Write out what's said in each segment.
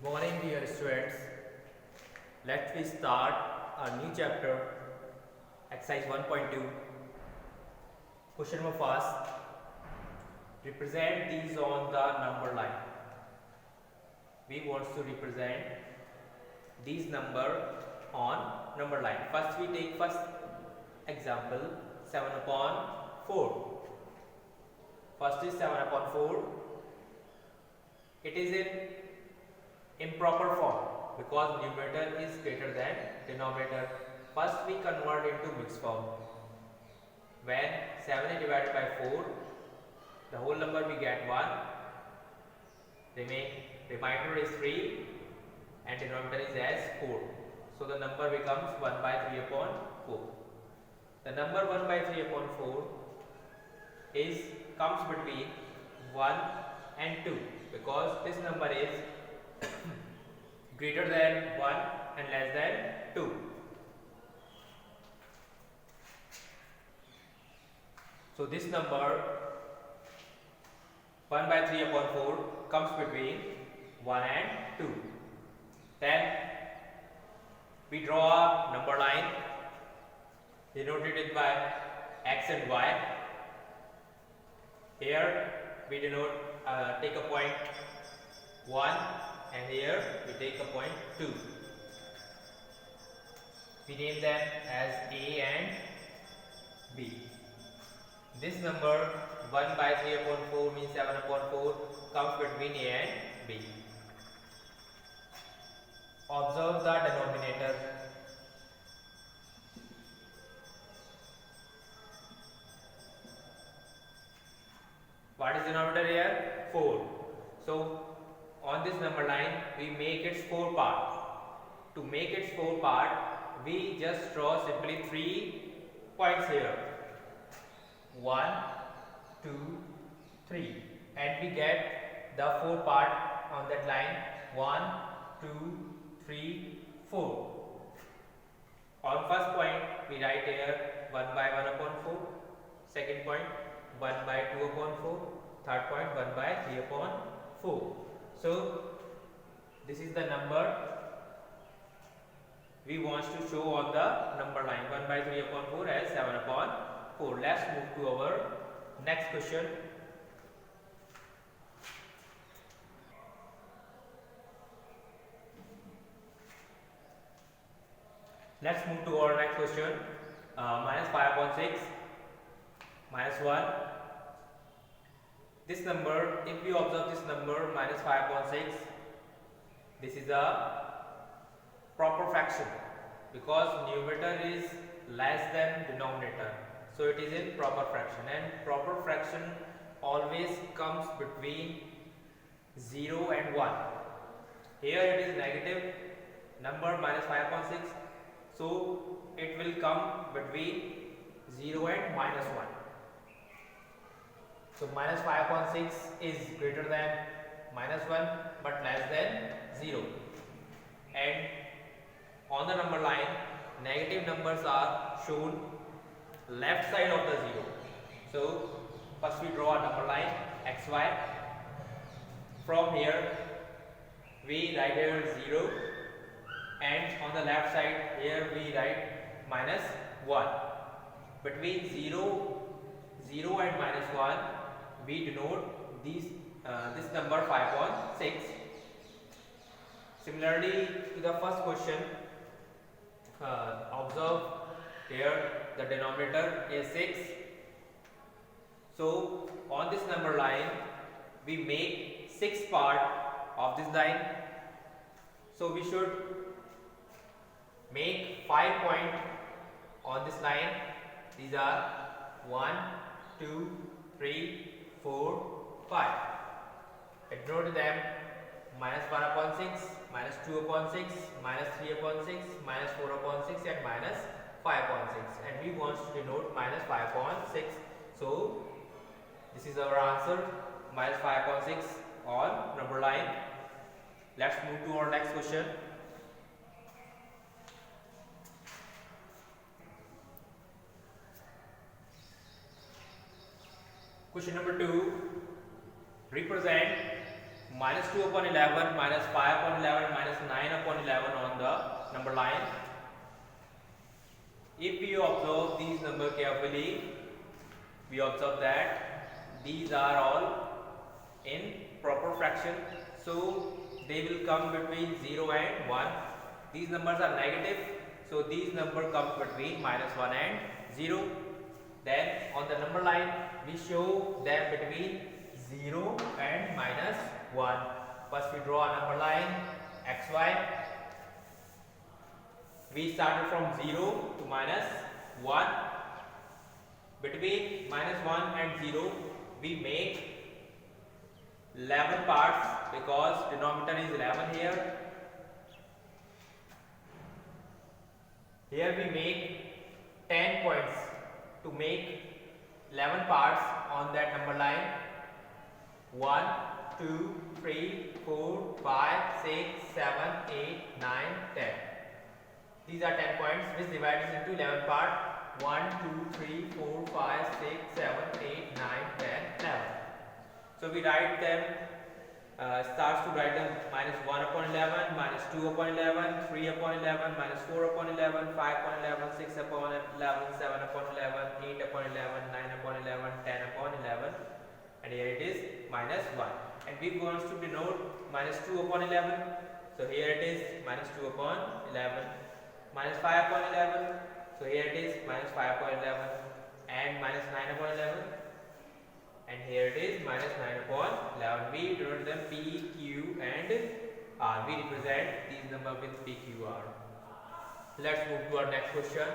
Morning, dear students. Let's we start a new chapter, exercise 1.2. Question number first. Represent these on the number line. We want to represent these number on number line. First, we take first example 7 upon 4. First is 7 upon 4. It is in improper form because numerator is greater than denominator. First we convert into mixed form. When 7 is divided by 4, the whole number we get 1, remainder is 3 and denominator is as 4. So the number becomes 1 by 3 upon 4. The number 1 by 3 upon 4 comes between 1 and 2 because this number is greater than 1 and less than 2. So this number 1 by 3 upon 4 comes between 1 and 2. Then we draw a number line denoted by x and y. Here we take a point 1 and here we take a point 2. We name them as A and B. This number 1 by 3 upon 4 means 7 upon 4 comes between A and B. Observe the denominator. What is denominator here? 4. So on this number line we make its 4 part. To make its 4 part we just draw simply 3 points here. 1, 2, 3 and we get the 4 part on that line 1, 2, 3, 4. On first point we write here 1 by 1 upon 4. Second point 1 by 2 upon 4. Third point 1 by 3 upon 4. So this is the number we want to show on the number line 1 by 3 upon 4 as 7 upon 4. Let's move to our next question. Let's move to our next question. Minus 5 upon 6 minus 1. This number, if we observe this number minus 5 upon 6, this is a proper fraction because numerator is less than denominator. So it is in proper fraction and proper fraction always comes between 0 and 1. Here it is negative number minus 5 upon 6. So it will come between 0 and minus 1. So minus 5 upon 6 is greater than minus 1 but less than 0. And on the number line, negative numbers are shown left side of the 0. So first we draw a number line xy. From here we write here 0 and on the left side here we write minus 1. Between 0 and minus 1 we denote this number 5 upon 6. Similarly to the first question, observe here the denominator is 6. So on this number line we make 6 part of this line. So we should make 5 points on this line. These are 1, 2, 3, 4, 5. I denote them minus 1 upon 6, minus 2 upon 6, minus 3 upon 6, minus 4 upon 6 and minus 5 upon 6. And we want to denote minus 5 upon 6. So this is our answer, minus 5 upon 6 on number line. Let's move to our next question. Question number 2. Represent minus 2 upon 11, minus 5 upon 11, minus 9 upon 11 on the number line. If we observe these numbers carefully, we observe that these are all in proper fraction, so they will come between 0 and 1. These numbers are negative, so these numbers come between minus 1 and 0. Then on the number line we show them between 0 and minus 1. First we draw a number line xy. We started from 0 to minus 1. Between minus 1 and 0 we make 11 parts because denominator is 11 here. Here we make 10 points to make 11 parts on that number line. 1, 2, 3, 4, 5, 6, 7, 8, 9, 10. These are 10 points which divides into 11 parts. 1, 2, 3, 4, 5, 6, 7, 8, 9, 10, 11. So we write them, starts to write them minus 1 upon 11, minus 2 upon 11, 3 upon 11, minus 4 upon 11, 5 upon 11, 6 upon 11, 7 upon 11, 8 upon 11, 9 upon 11, 10 upon 11, and here it is minus 1. And we want to denote minus 2 upon 11, so here it is minus 2 upon 11, minus 5 upon 11, so here it is minus 5 upon 11, and minus 9 upon 11, and here it is minus 9 upon 11. We denote them P, Q and R. We represent these numbers with P, Q, R. Let's move to our next question.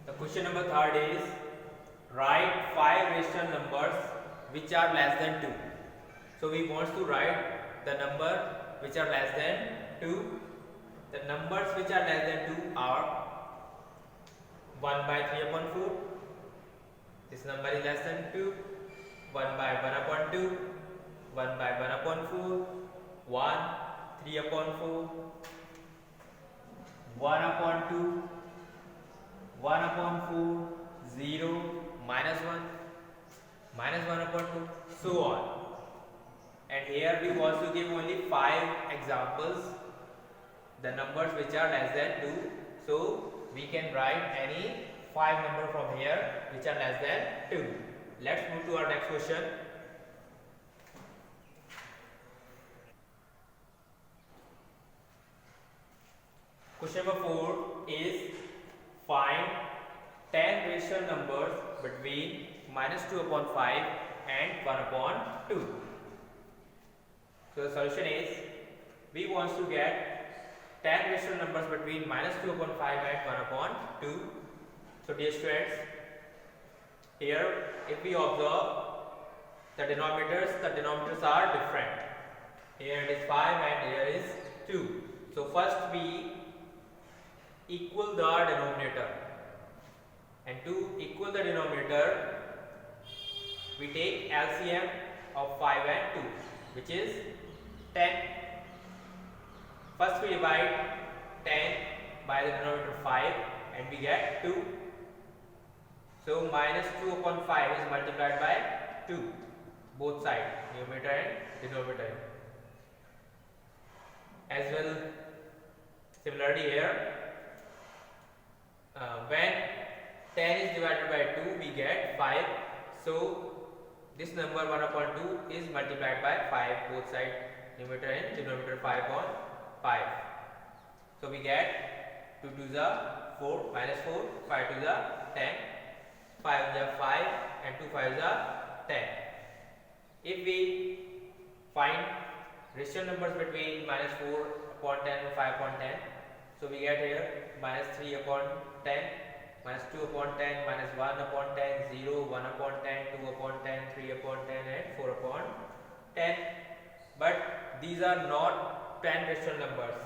The question number 3 is write 5 rational numbers which are less than 2. So we want to write the number which are less than 2. The numbers which are less than 2 are 1 by 3 upon 4. This number is less than 2. 1 by 1 upon 2. 1 by 1 upon 4. 1, 3 upon 4. 1 upon 2. 1 upon 4. 0, minus 1. Minus 1 upon 2. So on. And here we want to give only 5 examples. The numbers which are less than 2, so we can write any 5 number from here which are less than 2. Let's move to our next question. Question number 4 is find 10 rational numbers between minus 2 upon 5 and 1 upon 2. So the solution is we want to get 10 rational numbers between minus 2 upon 5 and 1 upon 2. So dear students, here if we observe the denominators are different. Here it is 5 and here is 2. So first we equal the denominator, and to equal the denominator we take LCM of 5 and 2, which is 10. First we divide 10 by the denominator 5 and we get 2. So minus 2 upon 5 is multiplied by 2, both sides, numerator and denominator. As well, similarly here, when 10 is divided by 2 we get 5. So this number 1 upon 2 is multiplied by 5, both sides, numerator and denominator, 5 upon 5. So we get 2 to the 4, minus 4, 5 to the 10, 5 to the 5 and 2 5 to the 10. If we find rational numbers between minus 4 upon 10 and 5 upon 10, so we get here minus 3 upon 10, minus 2 upon 10, minus 1 upon 10, 0, 1 upon 10, 2 upon 10, 3 upon 10 and 4 upon 10. But these are not 10 rational numbers.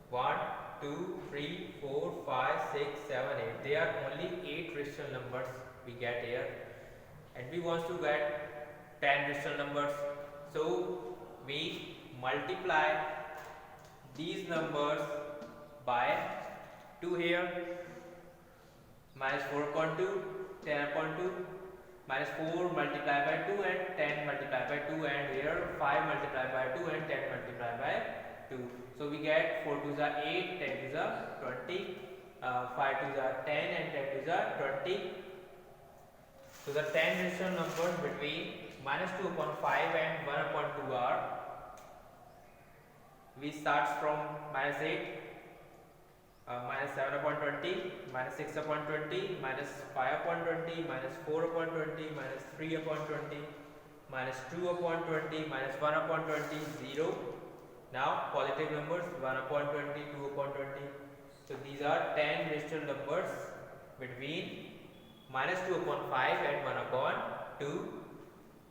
1, 2, 3, 4, 5, 6, 7, 8. They are only 8 rational numbers we get here. And we want to get 10 rational numbers. So we multiply these numbers by 2 here, minus 4 upon 2, 10 upon 2, minus 4 multiplied by 2 and 10 multiplied by 2, and here 5 multiplied by 2 and 10 multiplied by 2. So we get 4 2s are 8, 10 2s are 20, 5 2s are 10 and 10 2s are 20. So the 10 rational numbers between minus 2 upon 5 and 1 upon 2 are, we start from minus 8, minus 7 upon 20, minus 6 upon 20, minus 5 upon 20, minus 4 upon 20, minus 3 upon 20, minus 2 upon 20, minus 1 upon 20, 0. Now positive numbers 1 upon 20, 2 upon 20. So these are 10 rational numbers between minus 2 upon 5 and 1 upon 2.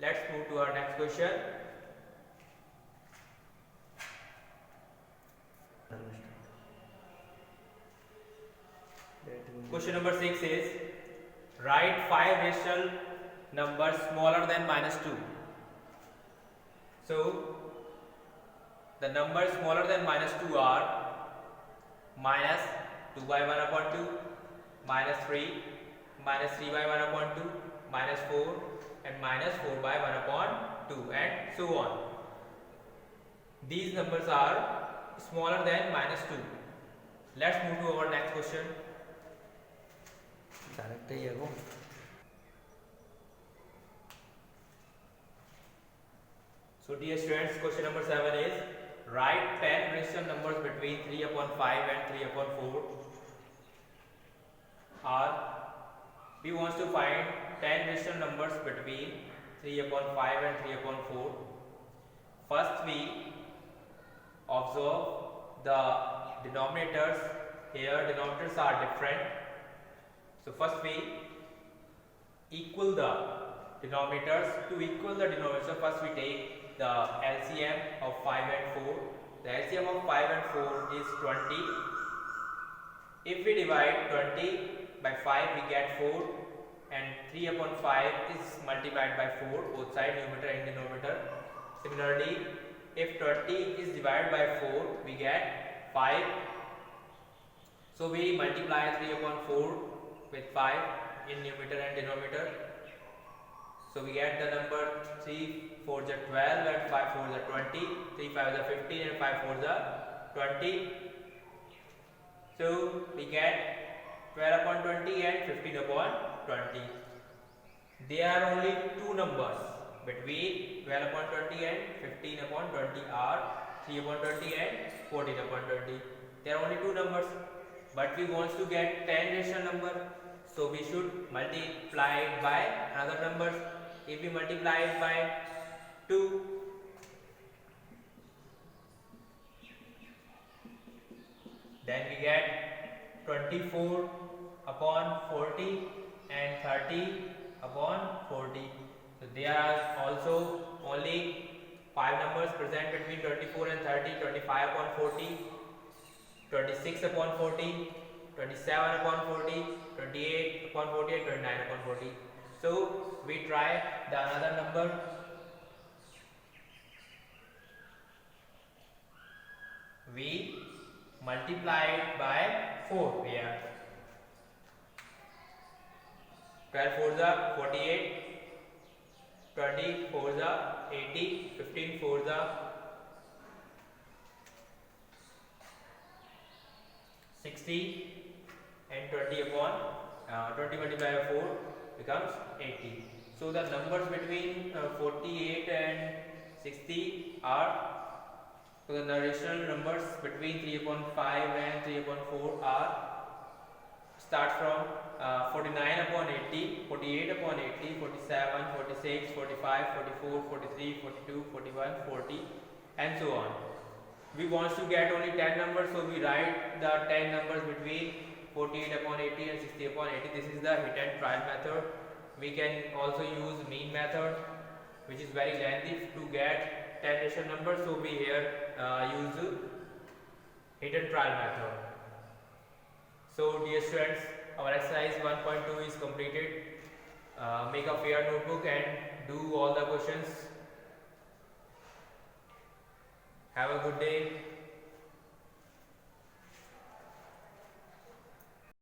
Let's move to our next question. Question number 6 is, write 5 rational numbers smaller than minus 2. So the numbers smaller than minus 2 are minus 2 by 1 upon 2, minus 3, minus 3 by 1 upon 2, minus 4 and minus 4 by 1 upon 2, and so on. These numbers are smaller than minus 2. Let's move to our next question. So dear students, question number 7 is, write 10 rational numbers between 3 upon 5 and 3 upon 4. Or we want to find 10 rational numbers between 3 upon 5 and 3 upon 4. First we observe the denominators. Here denominators are different. So first we equal the denominators. To equal the denominators, first we take the LCM of 5 and 4. The LCM of 5 and 4 is 20. If we divide 20 by 5, we get 4, and 3 upon 5 is multiplied by 4, both sides, numerator and denominator. Similarly, if 20 is divided by 4, we get 5. So we multiply 3 upon 4 with 5 in numerator and denominator. So we get the number 3 4s are 12 and 5 4s are 20, 3 5s are 15 and 5 4s are 20. So we get 12 upon 20 and 15 upon 20. There are only two numbers between 12 upon 20 and 15 upon 20 are 3 upon 20 and 14 upon 20. There are only two numbers, but we want to get 10 rational number. So we should multiply it by another number. If we multiply it by 2, then we get 24 upon 40 and 30 upon 40. So there are also only 5 numbers present between 24 and 30, 25 upon 40, 26 upon 40, 27 upon 40, 28 upon 40 and 29 upon 40. So we try the another number. We multiply it by 4 here. 12 4s are 48, 20 4s are 80, 15 4s are 60, and 20 upon 20 multiplied by 4 becomes 80. So the numbers between 48 and 60 are, so the rational numbers between 3 upon 5 and 3 upon 4 are, start from 49 upon 80, 48 upon 80, 47, 46, 45, 44, 43, 42, 41, 40 and so on. We want to get only 10 numbers, so we write the 10 numbers between 48 upon 80 and 60 upon 80. This is the hit and trial method. We can also use mean method, which is very lengthy to get 10 rational numbers. So we here use hit and trial method. So dear students, our exercise 1.2 is completed. Make a fair notebook and do all the questions. Have a good day.